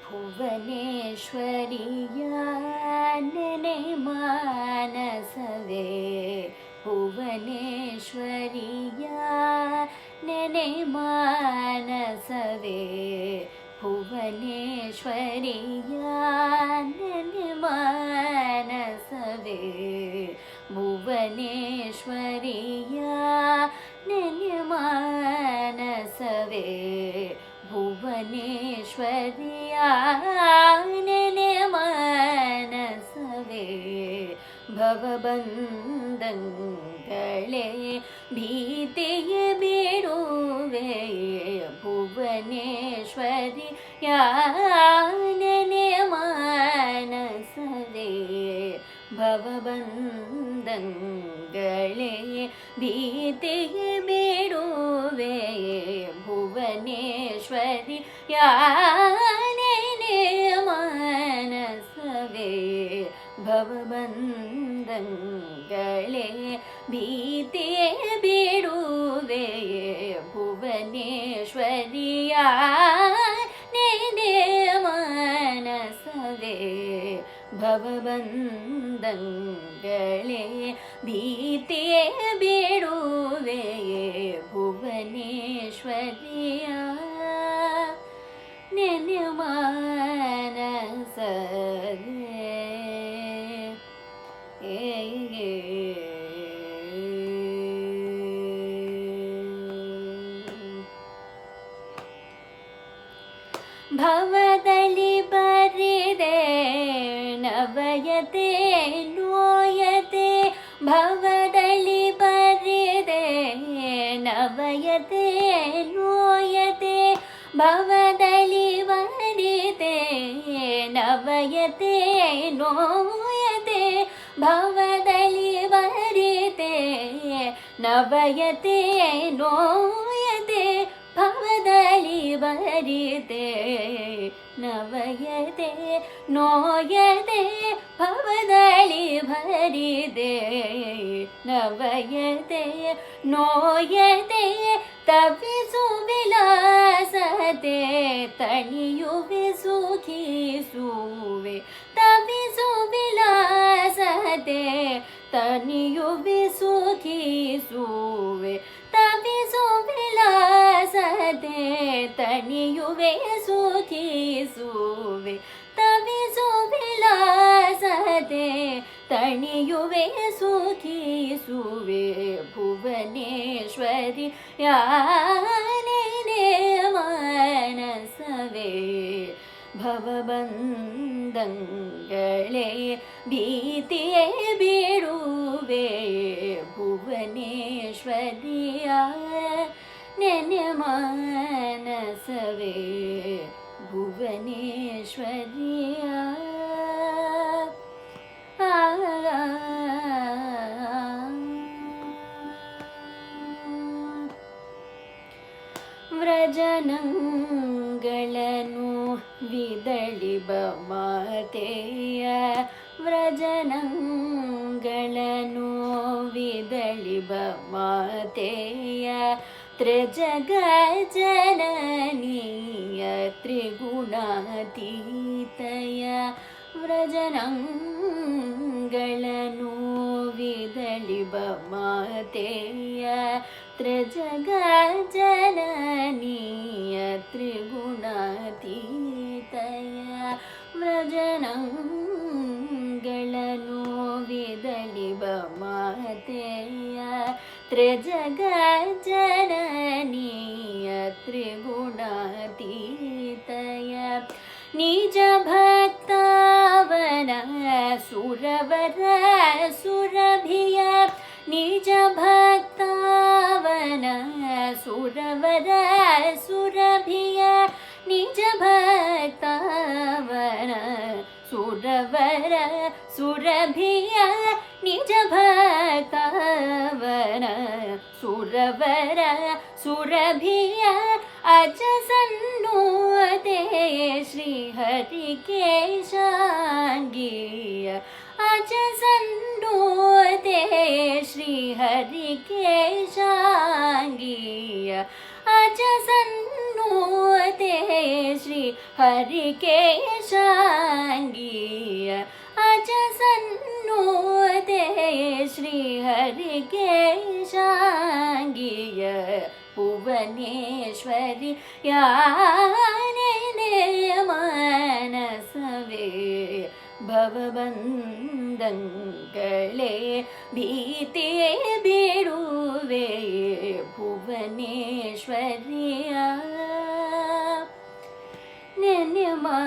ಭುವನೇಶ್ವರಿಯ ನೆನೆ ಮಾನಸವೇ ಭುವನೇಶ್ವರಿಯ ನೆನೆ ಮಾನಸವೇ ಭುವನೇಶ್ವರಿಯ ನೆನೆ ಮಾನಸವೇ ಭುವನೇಶ್ವರಿಯ ನೆನೆ ಮಾನಸವೇ ಭುವನೇಶ್ವರಿಯ ನೆನೆ ಮಾನಸವೇ ಭವಬಂಧಗಳೇ ಭೀತಿಯ ಬಿಡುವೆ ಭುವನೇಶ್ವರಿಯ ನೆನೆ ಮಾನಸವೇ ಭವಬಂಧಗಳೇ ಭೀತಿಯ ಬಿಡುವೆ ಭುವನೇಶ್ವರಿಯ ನೆನೆ ಮಾನಸವೇ ಭವಬಂಧಗಳೇ ಭೀತಿಯ ಬಿಡುವೆ ಭುವನೇಶ್ವರಿಯ ನೆನೆ ಮಾನಸವೇ ಭವಬಂಧಗಳೇ ಭೀತಿಯ ಬಿಡುವೆ ಭುವನೇಶ್ವರಿಯ ನೆನೆ ಮಾನಸವೇ ಭವದಲ್ಲಿ ಬರಿದೆ ನವಯತೆ ನೋಯತೆ ಭವದಲ್ಲಿ ಬರಿದೆ ನವಯತೆ ನೋಯತೆ ಭವದಲ್ಲಿ ಬರಿದೆ ನವಯತೆ ನೋಯತೆ ಭವದಲ್ಲಿ ಬರಿದೆ ನವಯತೆ ನೋಯತೆ ಭವದಲ್ಲಿ ಬರಿದೆ ನವಯತೆ ನೋಯತೆ ಭವದಲ್ಲಿ ಭರಿದೆ ನವಯತೆ ನೋಯತೆ ತವಿಸು ವಿಲಾಸತೆ ತಣಿಯುವೆ ಸುಖಿಸುವೆ ತವಿಸು ವಿಲಾಸತೆ ತಣಿಯುವೆ ಸುಖಿಸುವೆ ತವಿಸು ವಿಲಾಸತೆ ತಣಿಯುವೆ ಸುಖಿಸುವೆ ತವಿಸು ವಿಲಾಸತೆ ತಣಿಯುವೆ ಸುಖಿಸುವೆ ಭುವನೇಶ್ವರಿಯ ನೆನೆ ಮಾನಸವೇ ಭವಬಂಧಗಳೇ ಭೀತಿಯ ಬಿಡುವೆ ಭುವನೇಶ್ವರಿಯ ನೆನೆ ಮಾನಸವೇ ಭುವನೇಶ್ವರಿಯ ವ್ರಜನಂಗಳನ್ನು ವಿದಳಿಬ ಮಾತೆಯ ವ್ರಜನಂಗಳನ್ನು ವಿದಳಿಬ ಮಾತೆಯ ತ್ರಿಜಗ ಜನನೀಯ ತ್ರಿಗುಣಾತೀತಯ ವ್ರಜನಂಗಳನ್ನು ವಿದಳಿಬ ಮಾತೆಯ ತ್ರಿಜಗ ಜನನೀಯ ತ್ರಿಗುಣಾತೀತಯ ವ್ರಜನಂಗಳನ್ನು ವಿದಳಿಬ ಮಾತೆಯ ತ್ರಿಜಗ ಜನನೀಯ ತ್ರಿಗುಣಾತೀತಯ ನಿಜ ಭಕ್ತವನ ಸುರವರ ಸುರಭಿಯ ನಿಜ ಭಕ್ತವನ ಸುರವರ ಸುರಭಿಯ ನಿಜ ಭಕ್ತವನ ಸುರವರ ಸುರಭಿಯ ನಿಜ ಭಕ್ತವನ ಸುರವರ ಸುರಭಿಯ ಅಜ ಸನ್ನುತೆ ಶ್ರೀಹರಿಕೇಶಾಂಗಿಯ ಅಜ ಸನ್ನುತೆ ಶ್ರೀಹರಿಕೇಶಾಂಗಿಯ ಅಜ ಸನ್ನುತೆ ಶ್ರೀ हरिकेशाङ्गीय अज सन्नुते श्रीहरिकेशाङ्गीय भुवनेश्वरि याने मनसवे ಭವಬಂಧಂಗಳೇ ಭೀತಿ ಬಿಡುವೆ ಭುವನೇಶ್ವರಿಯ ನೆನೆ ಮನಸವೇ